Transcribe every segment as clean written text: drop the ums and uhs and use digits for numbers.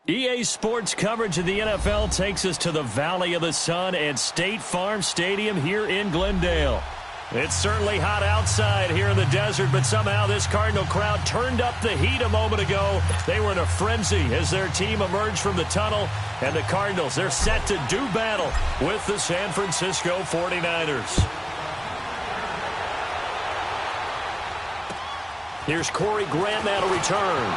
EA Sports coverage of the NFL takes us to the Valley of the Sun at State Farm Stadium here in Glendale. It's certainly hot outside here in the desert, but somehow this Cardinal crowd turned up the heat a moment ago. They were in a frenzy as their team emerged from the tunnel, and the Cardinals, they're set to do battle with the San Francisco 49ers. Here's Corey Grant now to return.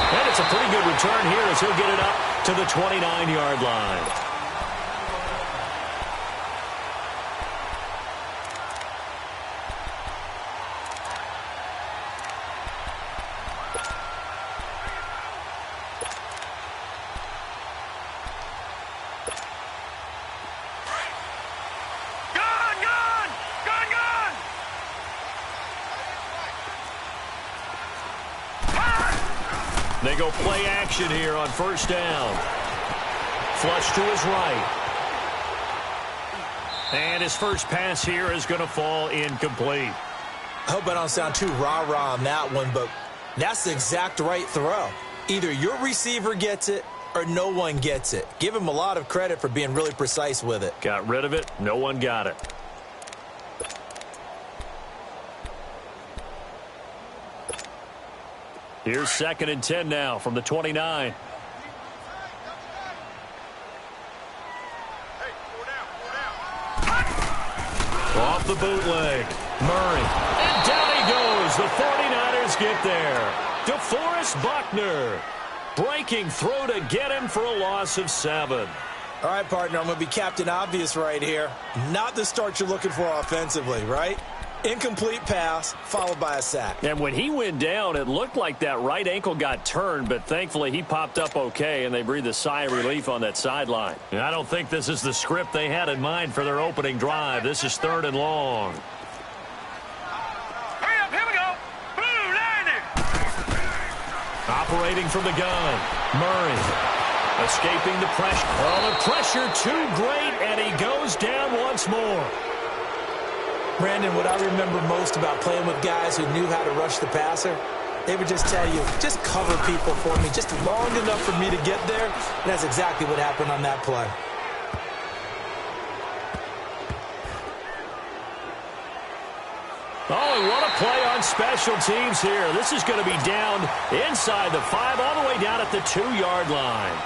And it's a pretty good return here as he'll get it up to the 29-yard line. They go play action here on first down. Flush to his right. And his first pass here is going to fall incomplete. I hope I don't sound too rah-rah on that one, but that's the exact right throw. Either your receiver gets it or no one gets it. Give him a lot of credit for being really precise with it. Got rid of it. No one got it. Here's 2nd and 10 now from the 29. Off the bootleg. Murray. And down he goes. The 49ers get there. DeForest Buckner breaking through to get him for a loss of 7. All right, partner, I'm going to be Captain Obvious right here. Not the start you're looking for offensively, right? Incomplete pass, followed by a sack. And when he went down, it looked like that right ankle got turned, but thankfully he popped up okay, and they breathed a sigh of relief on that sideline. And I don't think this is the script they had in mind for their opening drive. This is 3rd and long. Hurry up, here we go. Blue line. Operating from the gun, Murray. Escaping the pressure. Oh, the pressure too great, and he goes down once more. Brandon, what I remember most about playing with guys who knew how to rush the passer, they would just tell you, just cover people for me, just long enough for me to get there. And that's exactly what happened on that play. Oh, and what a play on special teams here. This is going to be down inside the 5, all the way down at the 2-yard line.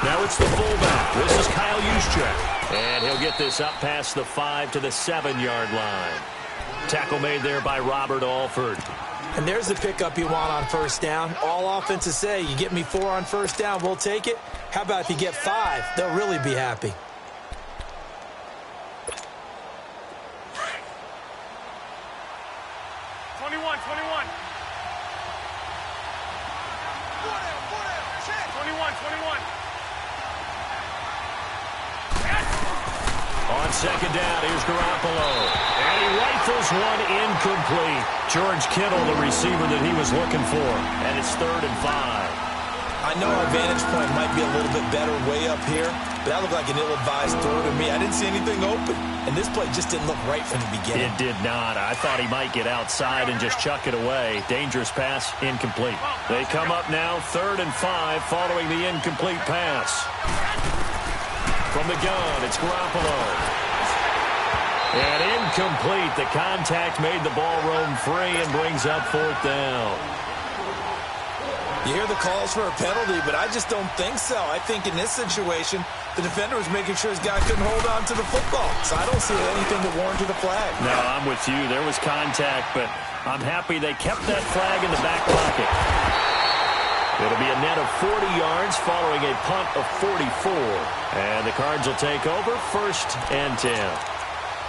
Now it's the fullback. This is Kyle Juszczyk. And he'll get this up past the 5 to the 7-yard line. Tackle made there by Robert Alford. And there's the pickup you want on first down. All offenses say, you get me 4 on first down, we'll take it. How about if you get 5? They'll really be happy. On second down, here's Garoppolo. And he rifles one incomplete. George Kittle, the receiver that he was looking for. And it's 3rd and 5. I know our vantage point might be a little bit better way up here, but that looked like an ill-advised throw to me. I didn't see anything open. And this play just didn't look right from the beginning. It did not. I thought he might get outside and just chuck it away. Dangerous pass, incomplete. They come up now, 3rd and 5, following the incomplete pass. From the gun, it's Garoppolo. And incomplete. The contact made the ball roam free and brings up 4th down. You hear the calls for a penalty, but I just don't think so. I think in this situation, the defender was making sure his guy couldn't hold on to the football. So I don't see anything to warrant the flag. No, I'm with you. There was contact, but I'm happy they kept that flag in the back pocket. It'll be a net of 40 yards following a punt of 44. And the Cards will take over 1st and 10.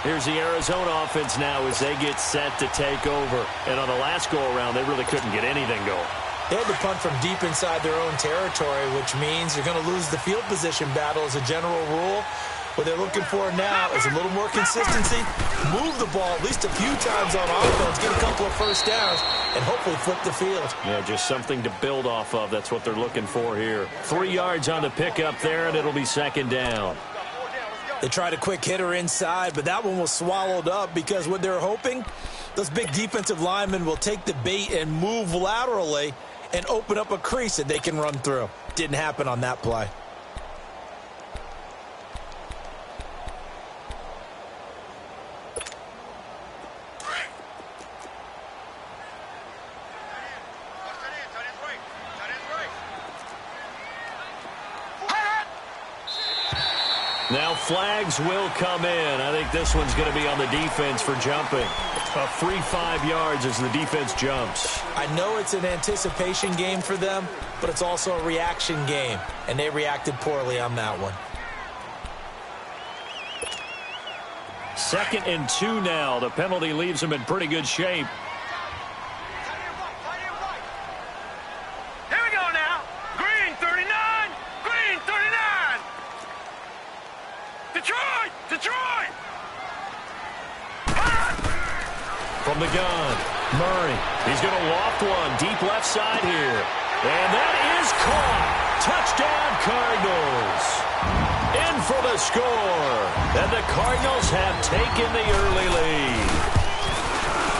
Here's the Arizona offense now as they get set to take over. And on the last go-around, they really couldn't get anything going. They had to punt from deep inside their own territory, which means you're going to lose the field position battle as a general rule. What they're looking for now is a little more consistency, move the ball at least a few times on offense, get a couple of first downs, and hopefully flip the field. Yeah, just something to build off of. That's what they're looking for here. 3 yards on the pickup there, and it'll be second down. They tried a quick hitter inside, but that one was swallowed up because what they're hoping, those big defensive linemen will take the bait and move laterally and open up a crease that they can run through. Didn't happen on that play. Now flags will come in. I think this one's going to be on the defense for jumping. A free 5 yards as the defense jumps. I know it's an anticipation game for them, but it's also a reaction game, and they reacted poorly on that one. 2nd and 2 now. The penalty leaves them in pretty good shape. Here we go now. Green 39. Green 39. Detroit. Detroit. From the gun, Murray. He's going to loft one deep left side here. And that is caught. Touchdown, Cardinals. In for the score. And the Cardinals have taken the early lead.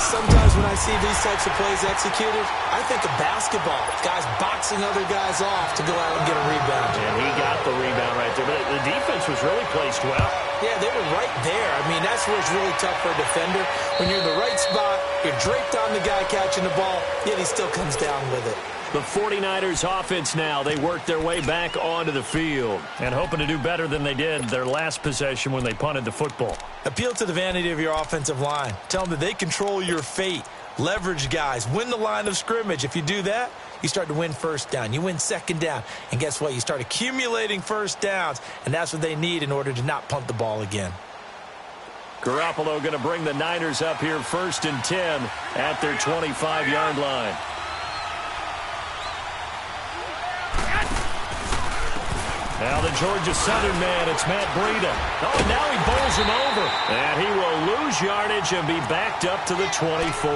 Sometimes when I see these types of plays executed, I think of basketball. Guys boxing other guys off to go out and get a rebound. And he got the rebound right there. But the defense was really placed well. Yeah, they were right there. I mean, that's where it's really tough for a defender. When you're in the right spot, you're draped on the guy catching the ball, yet he still comes down with it. The 49ers offense now, they work their way back onto the field and hoping to do better than they did their last possession when they punted the football. Appeal to the vanity of your offensive line. Tell them that they control your fate. Leverage guys. Win the line of scrimmage. If you do that, you start to win first down. You win second down. And guess what? You start accumulating first downs, and that's what they need in order to not punt the ball again. Garoppolo going to bring the Niners up here 1st and 10 at their 25-yard line. Now the Georgia Southern man, it's Matt Breida. Oh, now he bowls him over. And he will lose yardage and be backed up to the 24.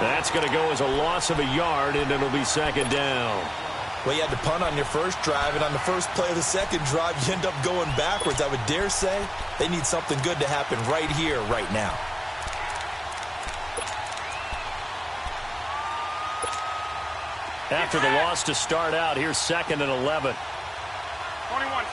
That's going to go as a loss of a yard, and it'll be second down. Well, you had to punt on your first drive, and on the first play of the second drive, you end up going backwards. I would dare say they need something good to happen right here, right now. After the loss to start out, here's 2nd and 11. 21.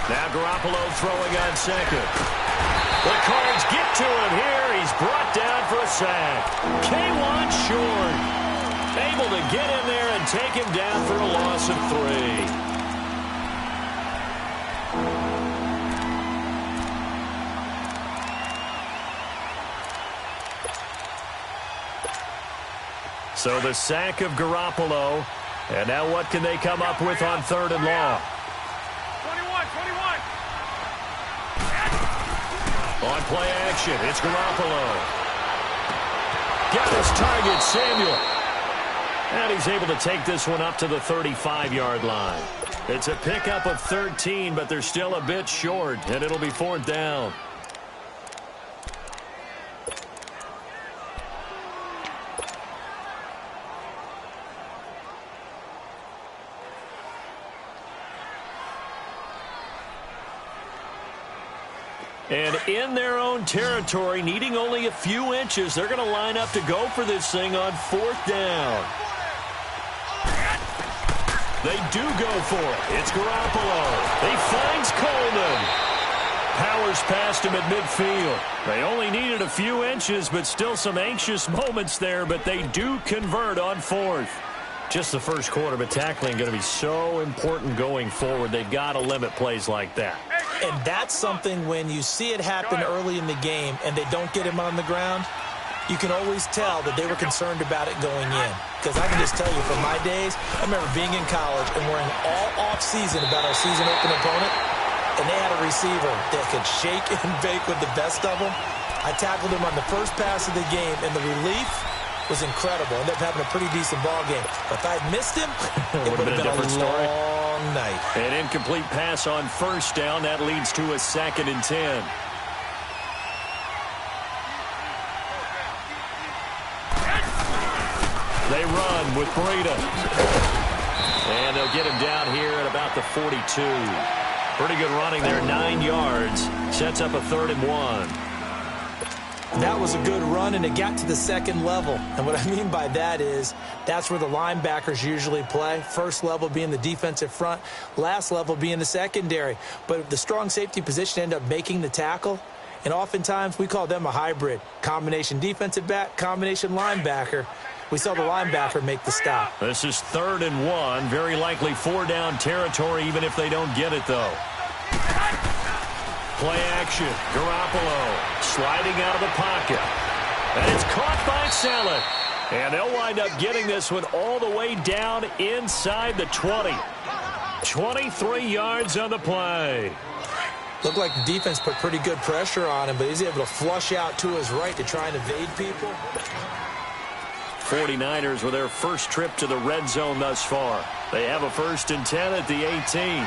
Now Garoppolo throwing on second. The Cards get to him here. He's brought down for a sack. K1 short. Able to get in there and take him down for a loss of 3. So the sack of Garoppolo. And now what can they come up with on 3rd and long? 21. On play action, it's Garoppolo. Got his target, Samuel. And he's able to take this one up to the 35-yard line. It's a pickup of 13, but they're still a bit short, and it'll be 4th down. And in their own territory, needing only a few inches, they're going to line up to go for this thing on 4th down. They do go for it. It's Garoppolo. He finds Coleman. Powers past him at midfield. They only needed a few inches, but still some anxious moments there, but they do convert on 4th. Just the first quarter, but tackling going to be so important going forward. They've got to limit plays like that. And that's something when you see it happen early in the game and they don't get him on the ground, you can always tell that they were concerned about it going in. Because I can just tell you from my days, I remember being in college and worrying all off-season about our season-open opponent, and they had a receiver that could shake and bake with the best of them. I tackled him on the first pass of the game, and the relief was incredible. Ended up having a pretty decent ball game. But if I had missed him, it would have been a different story. Long night. An incomplete pass on first down. That leads to a 2nd and 10. They run with Breida. And they'll get him down here at about the 42. Pretty good running there, 9 yards. Sets up a 3rd and 1. That was a good run, and it got to the second level. And what I mean by that is that's where the linebackers usually play. First level being the defensive front, last level being the secondary. But the strong safety position ended up making the tackle, and oftentimes we call them a hybrid. Combination defensive back, combination linebacker. We saw the linebacker make the stop. This is 3rd and 1. Very likely 4-down territory, even if they don't get it, though. Play action. Garoppolo sliding out of the pocket. And it's caught by Saleh. And they'll wind up getting this one all the way down inside the 20. 23 yards on the play. Looked like the defense put pretty good pressure on him, but he's able to flush out to his right to try and evade people. 49ers with their first trip to the red zone thus far. They have a 1st and 10 at the 18.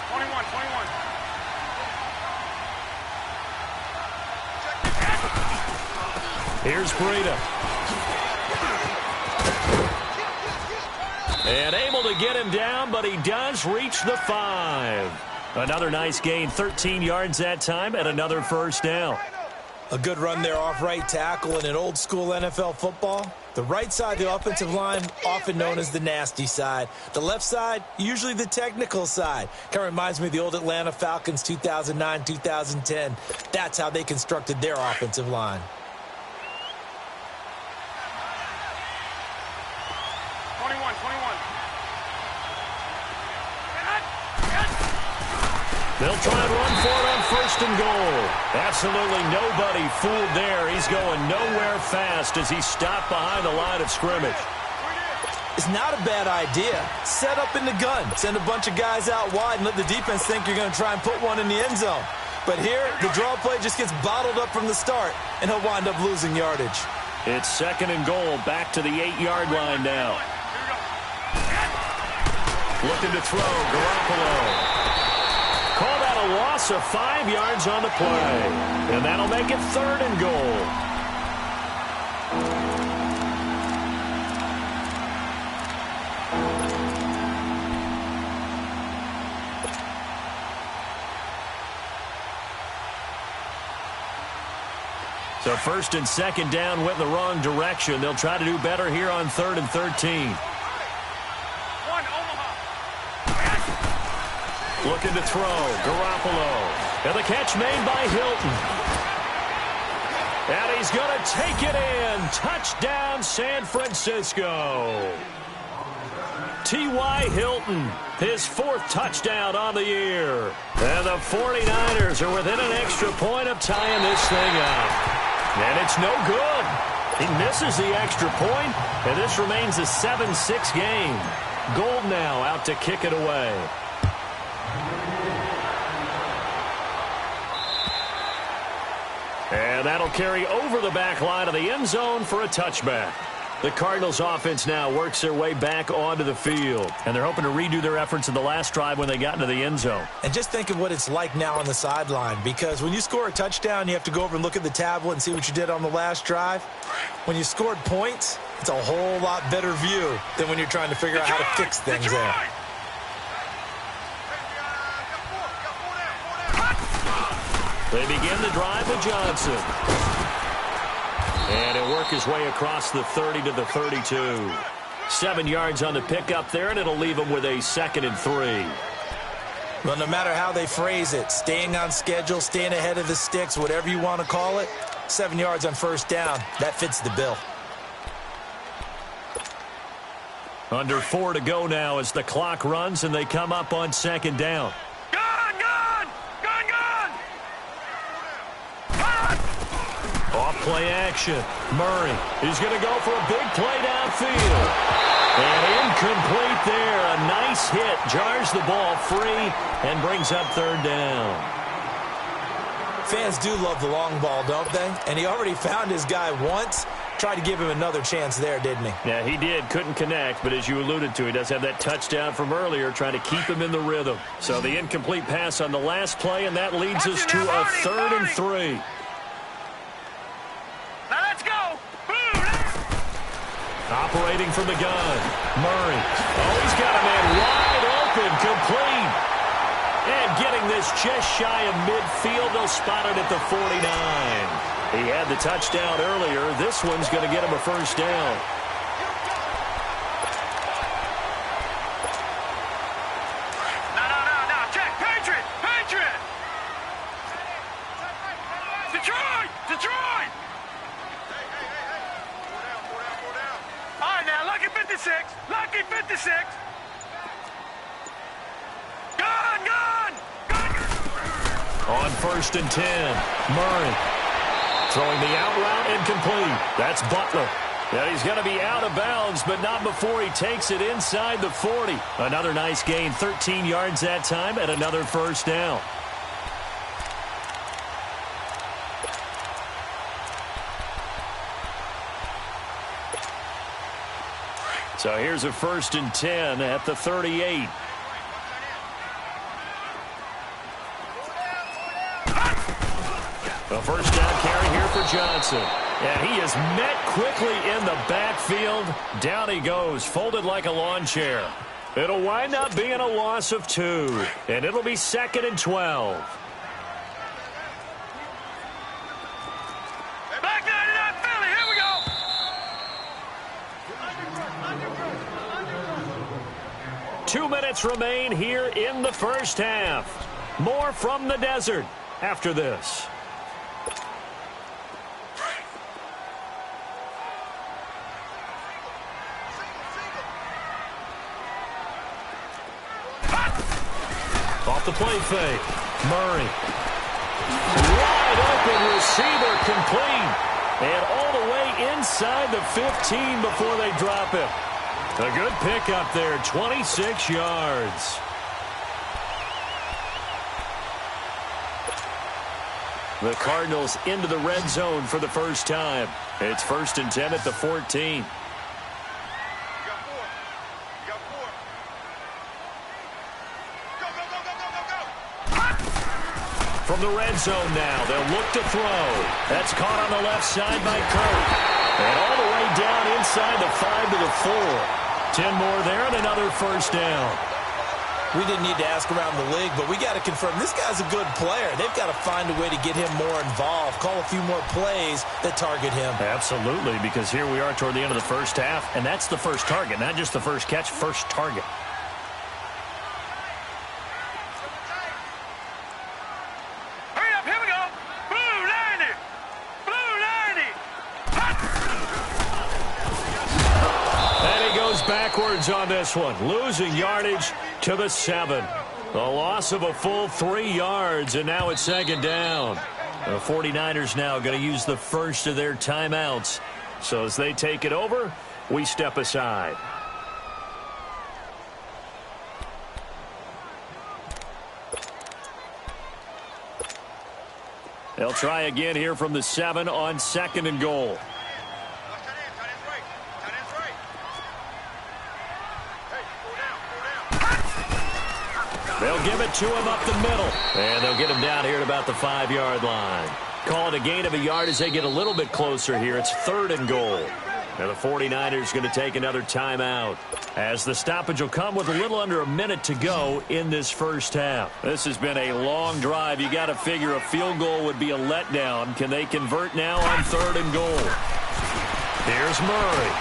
21. Here's Breida. And able to get him down, but he does reach the 5. Another nice gain, 13 yards that time, and another 1st down. A good run there off right tackle in an old-school NFL football. The right side, the offensive line, often known as the nasty side. The left side, usually the technical side. Kind of reminds me of the old Atlanta Falcons 2009, 2010. That's how they constructed their offensive line. 21. They'll try and run for it on 1st and goal. Absolutely nobody fooled there. He's going nowhere fast as he's stopped behind the line of scrimmage. It's not a bad idea. Set up in the gun. Send a bunch of guys out wide and let the defense think you're going to try and put one in the end zone. But here, the draw play just gets bottled up from the start, and he'll wind up losing yardage. It's 2nd and goal, back to the 8-yard line now. Looking to throw, Garoppolo. Call that a loss of 5 yards on the play. And that'll make it 3rd and goal. So 1st and 2nd down went in the wrong direction. They'll try to do better here on 3rd and 13. Looking to throw, Garoppolo. And the catch made by Hilton. And he's going to take it in. Touchdown, San Francisco. T.Y. Hilton, his 4th touchdown on the year. And the 49ers are within an extra point of tying this thing up. And it's no good. He misses the extra point, and this remains a 7-6 game. Gold now out to kick it away. And that'll carry over the back line of the end zone for a touchback. The Cardinals offense now works their way back onto the field. And they're hoping to redo their efforts in the last drive when they got into the end zone. And just think of what it's like now on the sideline. Because when you score a touchdown, you have to go over and look at the tablet and see what you did on the last drive. When you scored points, it's a whole lot better view than when you're trying to figure out how to fix things there. They begin the drive with Johnson. And he'll work his way across the 30 to the 32. 7 yards on the pickup there, and it'll leave him with a 2nd and 3. Well, no matter how they phrase it, staying on schedule, staying ahead of the sticks, whatever you want to call it, 7 yards on 1st down, that fits the bill. Under 4 to go now as the clock runs and they come up on 2nd down. Off-play action. Murray is going to go for a big play downfield. And incomplete there. A nice hit. Jars the ball free and brings up 3rd down. Fans do love the long ball, don't they? And he already found his guy once. Tried to give him another chance there, didn't he? Yeah, he did. Couldn't connect, but as you alluded to, he does have that touchdown from earlier, trying to keep him in the rhythm. So the incomplete pass on the last play, and that leads us to a 3rd and 3. Now let's go. Operating from the gun, Murray. Oh, he's got a man wide open, complete. And getting this just shy of midfield, they'll spot it at the 49. He had the touchdown earlier. This one's going to get him a first down. No. Check. Patriot. Detroit. All right, now, lucky 56. Gun. On 1st and 10, Murray. Throwing the out route incomplete. That's Butler. Yeah, he's going to be out of bounds, but not before he takes it inside the 40. Another nice gain, 13 yards that time, and another first down. So here's a 1st and 10 at the 38. A first down carry here for Johnson. And he is met quickly in the backfield. Down he goes, folded like a lawn chair. It'll wind up being a loss of 2. And it'll be 2nd and 12. Back 99 Philly. Here we go. 2 minutes remain here in the first half. More from the desert after this. Off the play fake. Murray. Wide open receiver complete. And all the way inside the 15 before they drop it. A good pickup there, 26 yards. The Cardinals into the red zone for the first time. It's 1st and 10 at the 14. From the red zone now, they'll look to throw. That's caught on the left side by Kirk. And all the way down inside the 5 to the 4. 10 more there and another first down. We didn't need to ask around the league, but we got to confirm this guy's a good player. They've got to find a way to get him more involved, call a few more plays that target him. Absolutely, because here we are toward the end of the first half, and that's the first target, not just the first catch, first target. Backwards on this one, losing yardage to the 7. A loss of a full 3 yards, and now it's 2nd down. The 49ers now going to use the first of their timeouts. So as they take it over, we step aside. They'll try again here from the 7 on 2nd and goal. They'll give it to him up the middle. And they'll get him down here at about the 5-yard line. Call it a gain of a yard as they get a little bit closer here. It's 3rd and goal. And the 49ers going to take another timeout, as the stoppage will come with a little under a minute to go in this first half. This has been a long drive. You got to figure a field goal would be a letdown. Can they convert now on 3rd and goal? Here's Murray.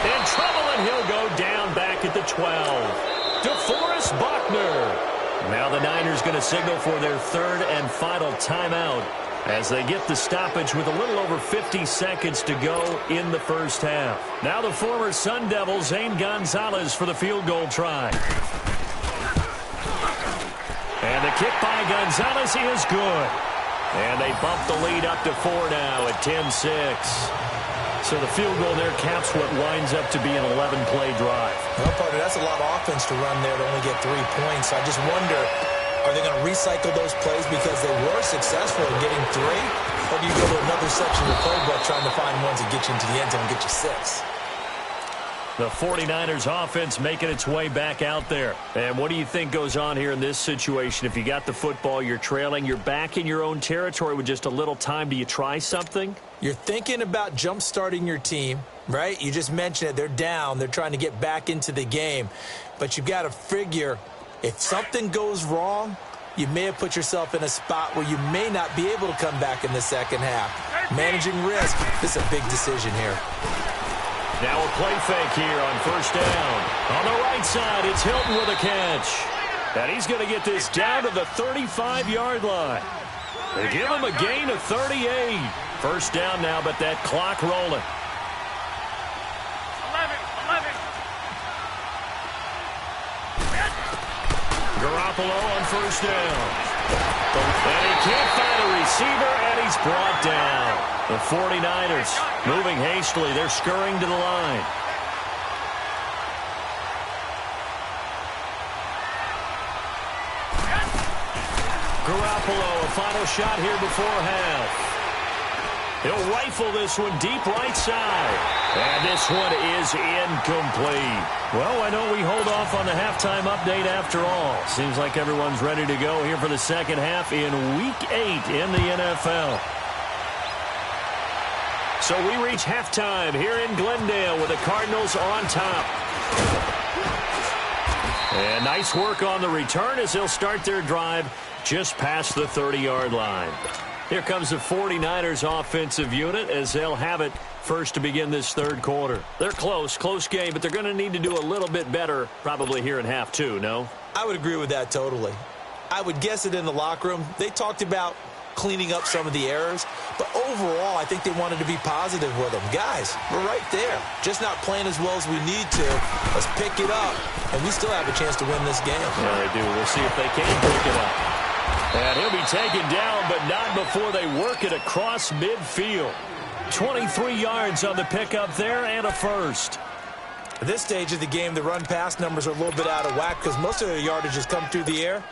In trouble, and he'll go down back at the 12. DeForest Buckner. Now the Niners going to signal for their 3rd and final timeout as they get the stoppage with a little over 50 seconds to go in the first half. Now the former Sun Devil, Zane Gonzalez, for the field goal try. And the kick by Gonzalez is good. And they bump the lead up to 4 now at 10-6. So the field goal there caps what winds up to be an 11-play drive. Well, partner, that's a lot of offense to run there to only get 3 points. I just wonder Are they going to recycle those plays because they were successful in getting 3? Or do you go to another section of the playbook trying to find ones that get you into the end zone and get you 6? The 49ers offense making its way back out there. And what do you think goes on here in this situation? If you got the football, you're trailing, you're back in your own territory with just a little time. Do you try something? You're thinking about jump-starting your team, right? You just mentioned it. They're down. They're trying to get back into the game. But you've got to figure if something goes wrong, you may have put yourself in a spot where you may not be able to come back in the second half. Managing risk, this is a big decision here. Now a play fake here on first down. On the right side, it's Hilton with a catch. And he's going to get this down to the 35-yard line. They give him a gain of 38. First down now, but that clock rolling. 11. Garoppolo on first down. And he can't find a receiver, and he's brought down. The 49ers moving hastily. They're scurrying to the line. Garoppolo, a final shot here before half. He'll rifle this one deep right side. And this one is incomplete. Well, why don't we hold off on the halftime update after all? Seems like everyone's ready to go here for the second half in Week 8 in the NFL. So we reach halftime here in Glendale with the Cardinals on top. And nice work on the return as they'll start their drive just past the 30-yard line. Here comes the 49ers offensive unit as they'll have it first to begin this third quarter. They're close game, but they're going to need to do a little bit better probably here in half two, no? I would agree with that totally. I would guess it in the locker room. They talked about cleaning up some of the errors, but overall I think they wanted to be positive with them. Guys, we're right there. Just not playing as well as we need to. Let's pick it up, and we still have a chance to win this game. Yeah, they do. We'll see if they can pick it up. And he'll be taken down, but not before they work it across midfield. 23 yards on the pickup there and a first. At this stage of the game, the run-pass numbers are a little bit out of whack because most of their yardage has come through the air.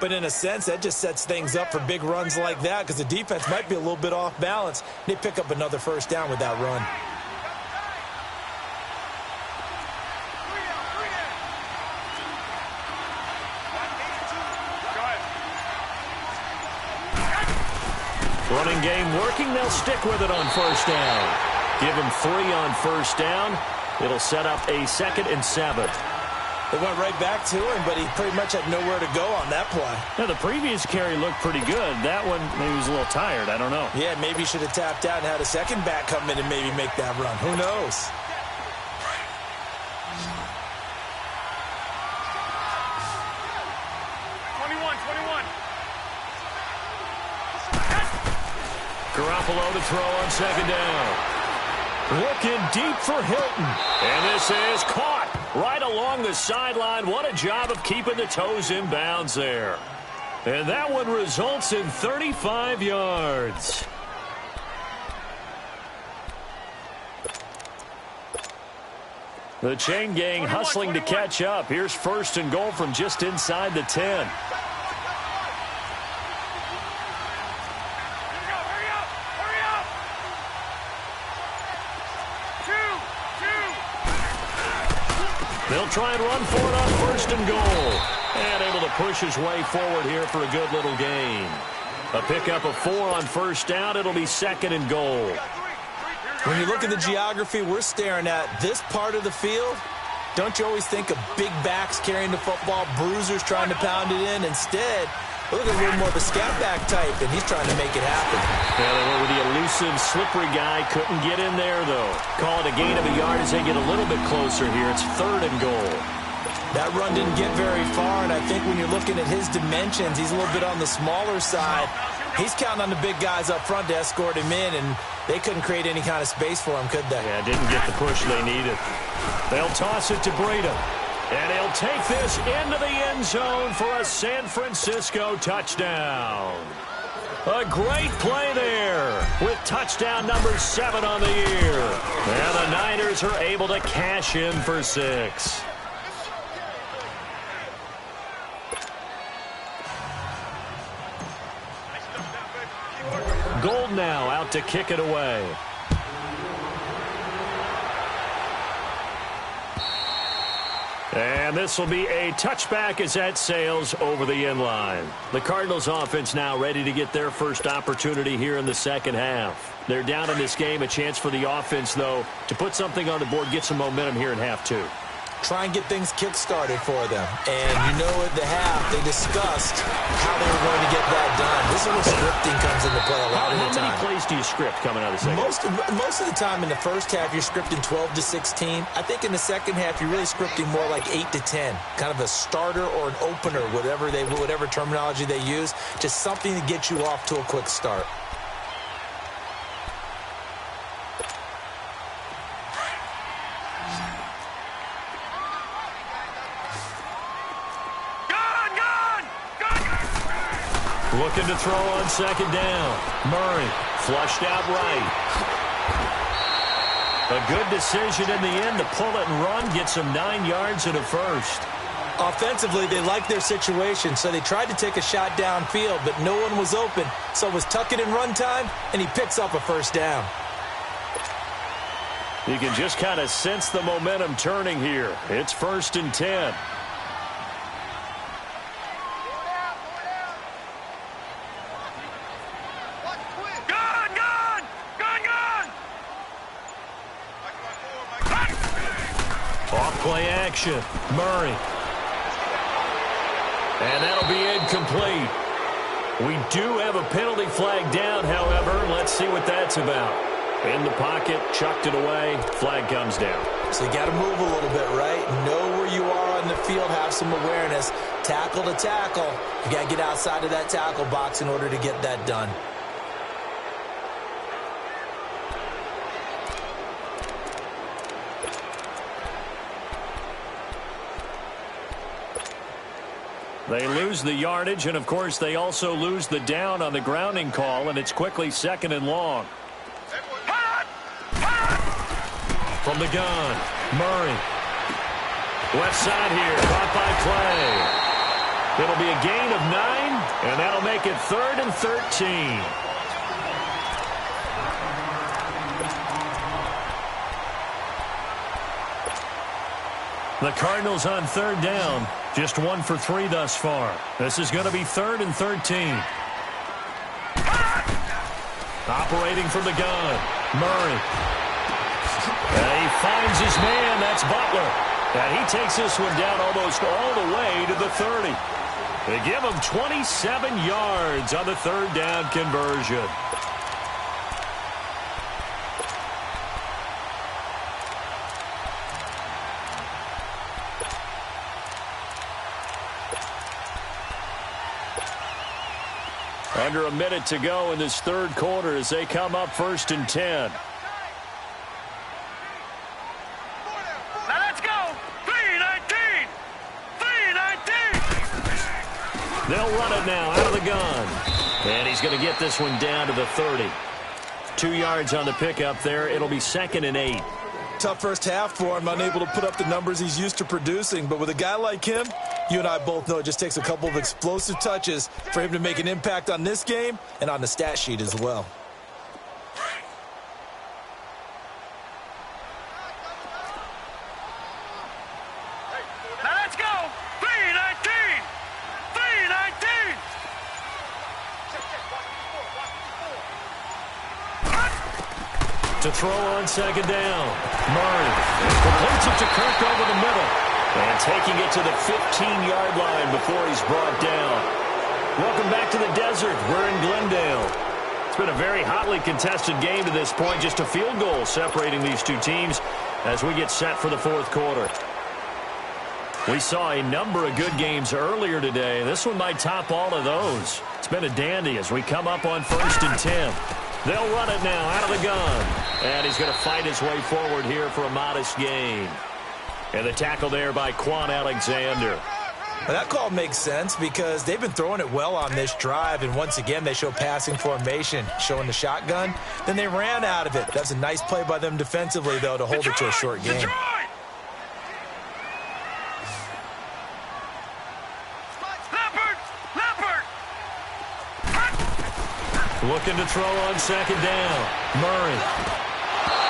But in a sense, that just sets things up for big runs like that because the defense might be a little bit off balance. They pick up another first down with that run. Running game working. They'll stick with it on first down. Give him 3 on first down. It'll set up a 2nd and 7. They went right back to him, but he pretty much had nowhere to go on that play. Now, the previous carry looked pretty good. That one, maybe he was a little tired. I don't know. Yeah, maybe he should have tapped out and had a second back come in and maybe make that run. Who knows? Garoppolo to throw on second down. Looking deep for Hilton. And this is caught right along the sideline. What a job of keeping the toes in bounds there. And that one results in 35 yards. The chain gang hustling to catch up. Here's first and goal from just inside the 10. They'll try and run for it on first and goal. And able to push his way forward here for a good little gain. A pickup of 4 on first down. It'll be 2nd and goal. When you look at the geography we're staring at, this part of the field, don't you always think of big backs carrying the football, bruisers trying to pound it in? Instead, look at a little more of a scat back type, and he's trying to make it happen. Yeah, they went with the elusive, slippery guy. Couldn't get in there, though. Call it a gain of a yard as they get a little bit closer here. It's 3rd and goal. That run didn't get very far, and I think when you're looking at his dimensions, he's a little bit on the smaller side. He's counting on the big guys up front to escort him in, and they couldn't create any kind of space for him, could they? Yeah, didn't get the push they needed. They'll toss it to Breida. And he'll take this into the end zone for a San Francisco touchdown. A great play there with touchdown number 7 on the year. And the Niners are able to cash in for 6. Gold now out to kick it away. And this will be a touchback as that sails over the end line. The Cardinals offense now ready to get their first opportunity here in the second half. They're down in this game. A chance for the offense, though, to put something on the board, get some momentum here in half two. Try and get things kick-started for them. And you know at the half, they discussed how they were going to get that done. This is where scripting comes into play a lot of the time. How many plays do you script coming out of the second? Most of the time in the first half, you're scripting 12 to 16. I think in the second half, you're really scripting more like 8 to 10. Kind of a starter or an opener, whatever terminology they use. Just something to get you off to a quick start. Looking to throw on second down. Murray flushed out right. A good decision in the end to pull it and run. Gets him 9 yards and a first. Offensively, they liked their situation, so they tried to take a shot downfield, but no one was open. So it was tuck it and run time, and he picks up a first down. You can just kind of sense the momentum turning here. It's 1st and 10. Play action. Murray. And that'll be incomplete. We do have a penalty flag down, however. Let's see what that's about. In the pocket, chucked it away. Flag comes down. So you got to move a little bit, right? Know where you are on the field. Have some awareness. Tackle to tackle. You got to get outside of that tackle box in order to get that done. They lose the yardage, and, of course, they also lose the down on the grounding call, and it's quickly 2nd and long. From the gun, Murray. Left side here, caught by Clay. It'll be a gain of 9, and that'll make it 3rd and 13. The Cardinals on 3rd down. Just 1 for 3 thus far. This is going to be 3rd and 13. Operating from the gun. Murray. And he finds his man. That's Butler. And he takes this one down almost all the way to the 30. They give him 27 yards on the 3rd down conversion. Under a minute to go in this 3rd quarter as they come up 1st and 10. Now let's go. 3-19. 3-19. They'll run it now out of the gun. And he's going to get this one down to the 30. 2 yards on the pickup there. It'll be 2nd and 8. Tough first half for him, unable to put up the numbers he's used to producing. But with a guy like him, you and I both know it just takes a couple of explosive touches for him to make an impact on this game and on the stat sheet as well. Now let's go. 3-19. 3-19. To throw on second down. Murray completes it to Kirk over the middle. And taking it to the 15-yard line before he's brought down. Welcome back to the desert. We're in Glendale. It's been a very hotly contested game to this point. Just a field goal separating these two teams as we get set for the 4th quarter. We saw a number of good games earlier today. This one might top all of those. It's been a dandy as we come up on 1st and 10. They'll run it now out of the gun. And he's going to fight his way forward here for a modest gain. And the tackle there by Quan Alexander. Well, that call makes sense because they've been throwing it well on this drive, and once again they show passing formation, showing the shotgun. Then they ran out of it. That's a nice play by them defensively, though, to hold it to a short game. Looking to throw on second down. Murray.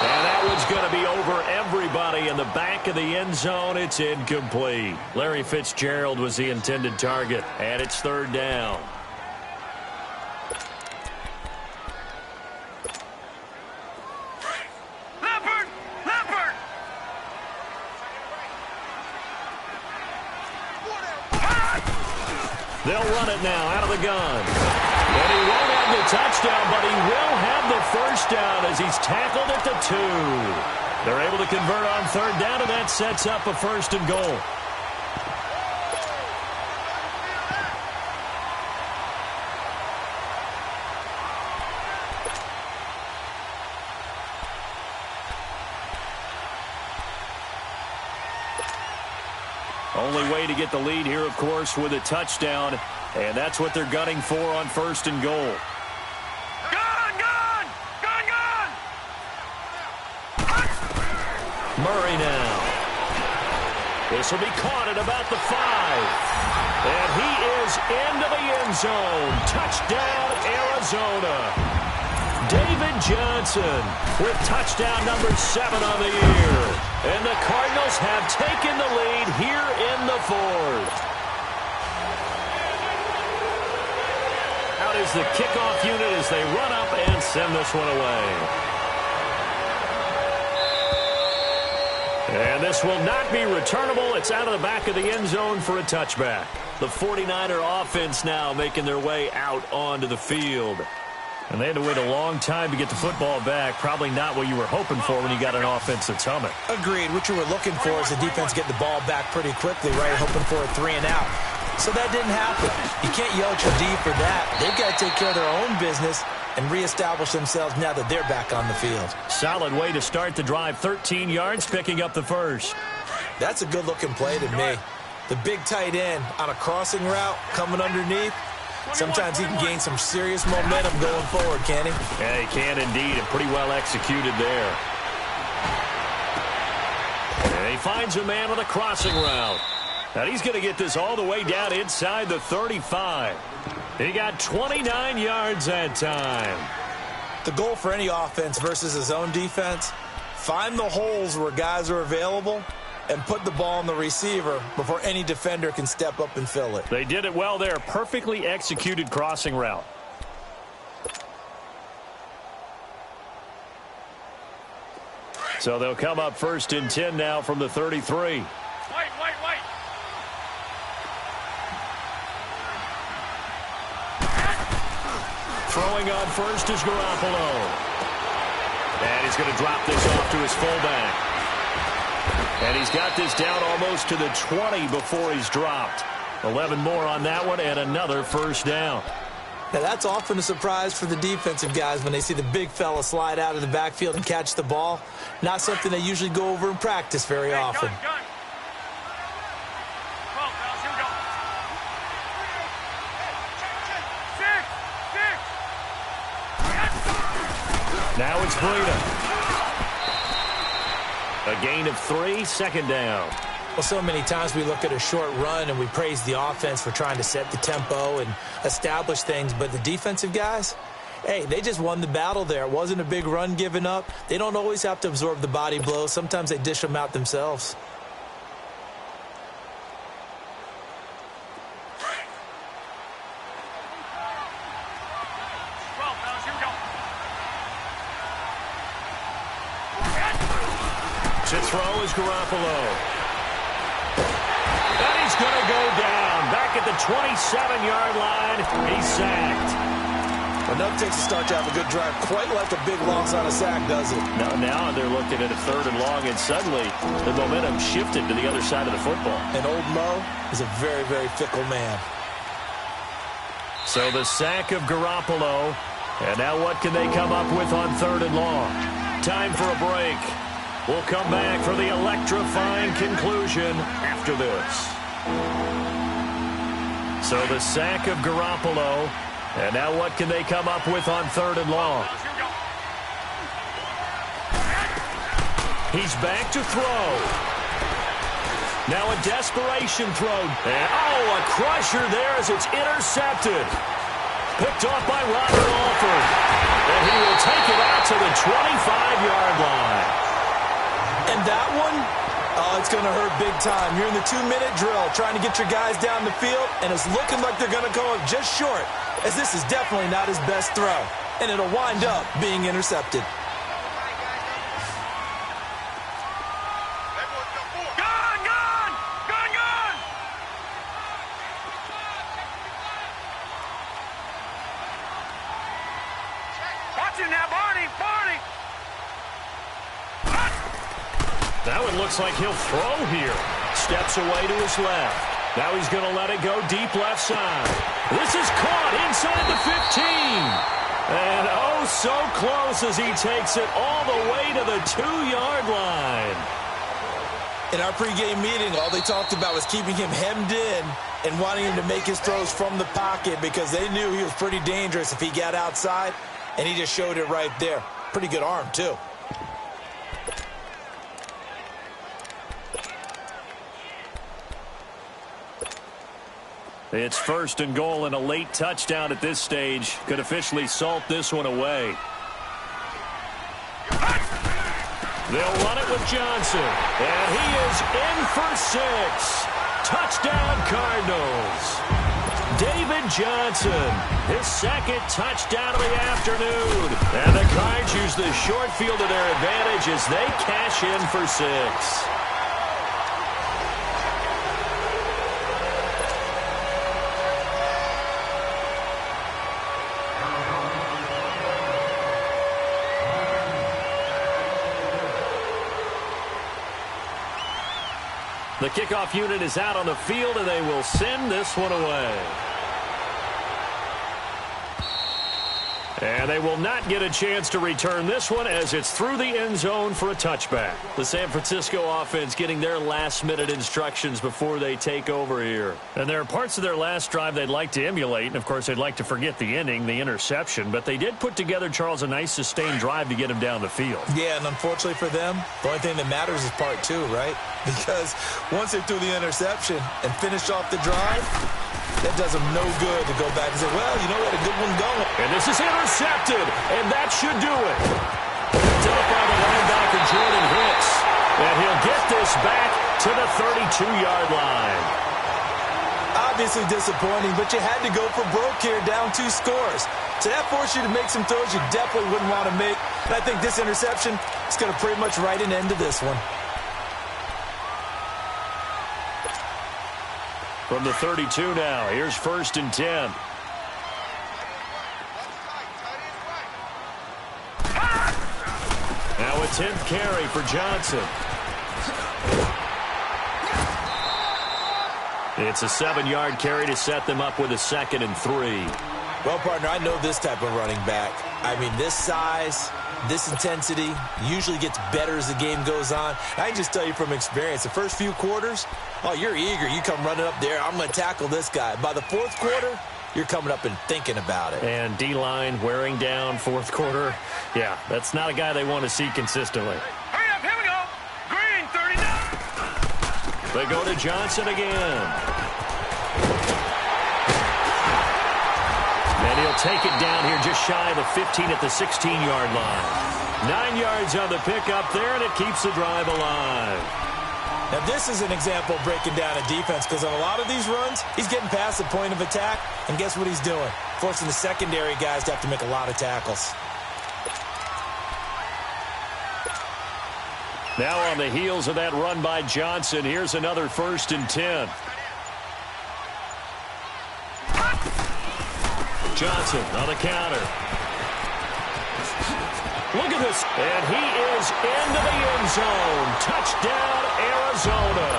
And that one's going to be over everybody in the back of the end zone. It's incomplete. Larry Fitzgerald was the intended target, and it's third down. They'll run it now out of the gun. And he won't have the touchdown, but he will have the first down as he's tackled at the 2. They're able to convert on third down, and that sets up a first and goal. Only way to get the lead here, of course, with a touchdown, and that's what they're gunning for on first and goal. Gun! Gun! Gun! Gun! Murray now. This will be caught at about the 5. And he is into the end zone. Touchdown, Arizona. David Johnson with touchdown number 7 on the year. And the Cardinals have taken the lead here in the 4th. Out is the kickoff unit as they run up and send this one away. And this will not be returnable. It's out of the back of the end zone for a touchback. The 49er offense now making their way out onto the field. And they had to wait a long time to get the football back. Probably not what you were hoping for when you got an offense that's humming. Agreed. What you were looking for is the defense getting the ball back pretty quickly, right? Hoping for a 3 and out. So that didn't happen. You can't yell at your D for that. They've got to take care of their own business and reestablish themselves now that they're back on the field. Solid way to start the drive. 13 yards, picking up the first. That's a good-looking play to me. The big tight end on a crossing route coming underneath. Sometimes he can gain some serious momentum going forward, can he? Yeah, he can indeed, and pretty well executed there. And he finds a man on a crossing route. Now he's going to get this all the way down inside the 35. He got 29 yards that time. The goal for any offense versus his own defense, find the holes where guys are available and put the ball on the receiver before any defender can step up and fill it. They did it well there. Perfectly executed crossing route. So they'll come up first and 10 now from the 33. Wait. Throwing on first is Garoppolo. And he's going to drop this off to his fullback. And he's got this down almost to the 20 before he's dropped. 11 more on that one and another first down. Now that's often a surprise for the defensive guys when they see the big fella slide out of the backfield and catch the ball. Not something they usually go over in practice very often. Gun! 12, fellas, here we go. 6! Now it's Breida. A gain of 3, second down. Well, so many times we look at a short run and we praise the offense for trying to set the tempo and establish things, but the defensive guys, hey, they just won the battle there. It wasn't a big run given up. They don't always have to absorb the body blows. Sometimes they dish them out themselves. To throw is Garoppolo. And he's going to go down. Back at the 27-yard line. He's sacked. Enough takes a start to have a good drive. Quite like a big loss on a sack, does it? Now they're looking at a 3rd and long, and suddenly the momentum shifted to the other side of the football. And old Mo is a very, very fickle man. So the sack of Garoppolo. And now what can they come up with on 3rd and long? Time for a break. We'll come back for the electrifying conclusion after this. So the sack of Garoppolo. And now what can they come up with on 3rd and long? He's back to throw. Now a desperation throw. And, a crusher there as it's intercepted. Picked off by Robert Alford. And he will take it out to the 25-yard line. And that one, oh, it's going to hurt big time. You're in the 2-minute drill trying to get your guys down the field, and it's looking like they're going to go up just short, as this is definitely not his best throw. And it'll wind up being intercepted. That one looks like he'll throw here. Steps away to his left. Now he's going to let it go deep left side. This is caught inside the 15. And oh, so close as he takes it all the way to the 2-yard line. In our pregame meeting, all they talked about was keeping him hemmed in and wanting him to make his throws from the pocket because they knew he was pretty dangerous if he got outside, and he just showed it right there. Pretty good arm, too. It's 1st and goal, and a late touchdown at this stage could officially salt this one away. They'll run it with Johnson, and he is in for 6. Touchdown, Cardinals. David Johnson, his 2nd touchdown of the afternoon. And the Cards use the short field to their advantage as they cash in for 6. The kickoff unit is out on the field, and they will send this one away. And they will not get a chance to return this one as it's through the end zone for a touchback. The San Francisco offense getting their last-minute instructions before they take over here. And there are parts of their last drive they'd like to emulate. And, of course, they'd like to forget the ending, the interception. But they did put together, Charles, a nice sustained drive to get him down the field. Yeah, and unfortunately for them, the only thing that matters is part 2, right? Because once they threw the interception and finished off the drive, that does them no good to go back and say, well, you know, we had a good one going. And this is intercepted, and that should do it. Picked up by the linebacker, Jordan Hicks. And he'll get this back to the 32-yard line. Obviously disappointing, but you had to go for broke here, down 2 scores. So that forced you to make some throws you definitely wouldn't want to make. And I think this interception is going to pretty much write an end to this one. From the 32 now, here's 1st and 10. Now a 10th carry for Johnson. It's a 7-yard carry to set them up with a 2nd and 3. Well, partner, I know this type of running back. I mean, this size, this intensity usually gets better as the game goes on. I can just tell you from experience, the first few quarters, oh, you're eager. You come running up there, I'm going to tackle this guy. By the 4th quarter, you're coming up and thinking about it. And D-line wearing down 4th quarter. Yeah, that's not a guy they want to see consistently. Hurry up, here we go. Green, 39. They go to Johnson again. And he'll take it down here just shy of the 15 at the 16-yard line. 9 yards on the pickup there, and it keeps the drive alive. Now, this is an example of breaking down a defense because on a lot of these runs, he's getting past the point of attack, and guess what he's doing? Forcing the secondary guys to have to make a lot of tackles. Now on the heels of that run by Johnson, here's another 1st and 10. Johnson on the counter. Look at this. And he is into the end zone. Touchdown, Arizona.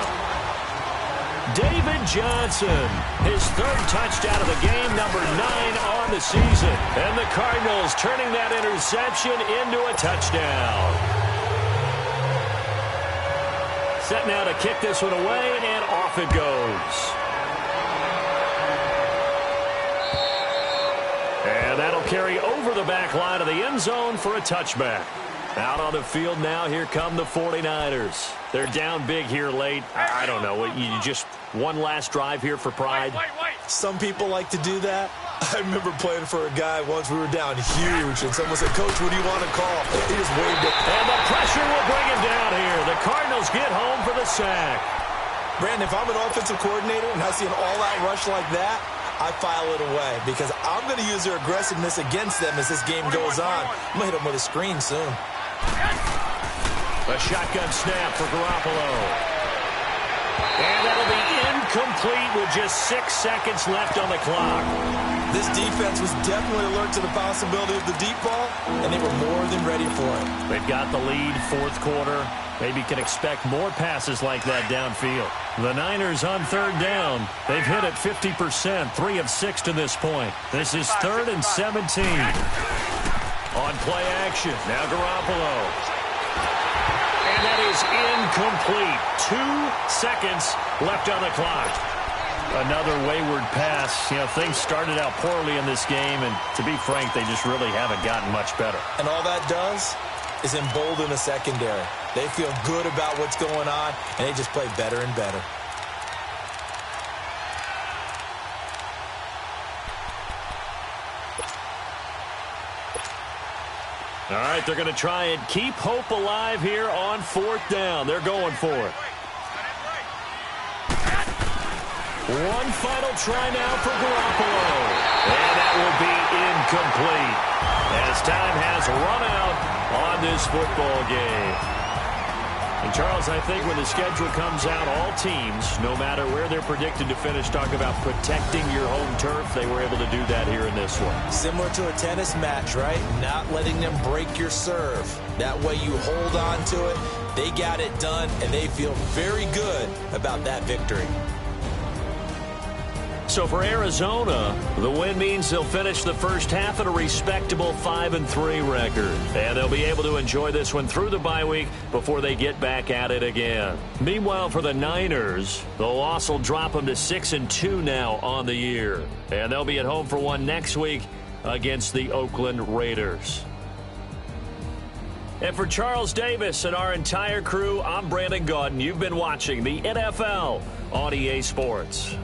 David Johnson, his 3rd touchdown of the game, number 9 on the season. And the Cardinals turning that interception into a touchdown. Set now to kick this one away, and off it goes. And that'll carry over the back line of the end zone for a touchback. Out on the field now, here come the 49ers. They're down big here late. I don't know. You just one last drive here for pride. Some people like to do that. I remember playing for a guy once. We were down huge, and someone said, "Coach, what do you want to call?" He just waved it. And the pressure will bring him down here. The Cardinals get home for the sack. Brandon, if I'm an offensive coordinator and I see an all-out rush like that, I file it away because I'm going to use their aggressiveness against them as this game goes on. I'm going to hit them with a screen soon. A shotgun snap for Garoppolo. And that'll be incomplete with just 6 seconds left on the clock. This defense was definitely alert to the possibility of the deep ball, and they were more than ready for it. They've got the lead, fourth quarter. Maybe can expect more passes like that downfield. The Niners on third down. They've hit it 50%, 3 of 6 to this point. This is 3rd and 17. On play action, now Garoppolo. And that is incomplete. 2 seconds left on the clock. Another wayward pass. You know, things started out poorly in this game, and to be frank, they just really haven't gotten much better. And all that does is embolden the secondary. They feel good about what's going on, and they just play better and better. All right, they're going to try and keep hope alive here on 4th down. They're going for it. One final try now for Garoppolo. And that will be incomplete as time has run out on this football game. And, Charles, I think when the schedule comes out, all teams, no matter where they're predicted to finish, talk about protecting your home turf. They were able to do that here in this one. Similar to a tennis match, right? Not letting them break your serve. That way you hold on to it. They got it done, and they feel very good about that victory. So for Arizona, the win means they'll finish the first half at a respectable 5-3 record. And they'll be able to enjoy this one through the bye week before they get back at it again. Meanwhile, for the Niners, the loss will drop them to 6-2 now on the year. And they'll be at home for one next week against the Oakland Raiders. And for Charles Davis and our entire crew, I'm Brandon Gaudin. You've been watching the NFL on EA Sports.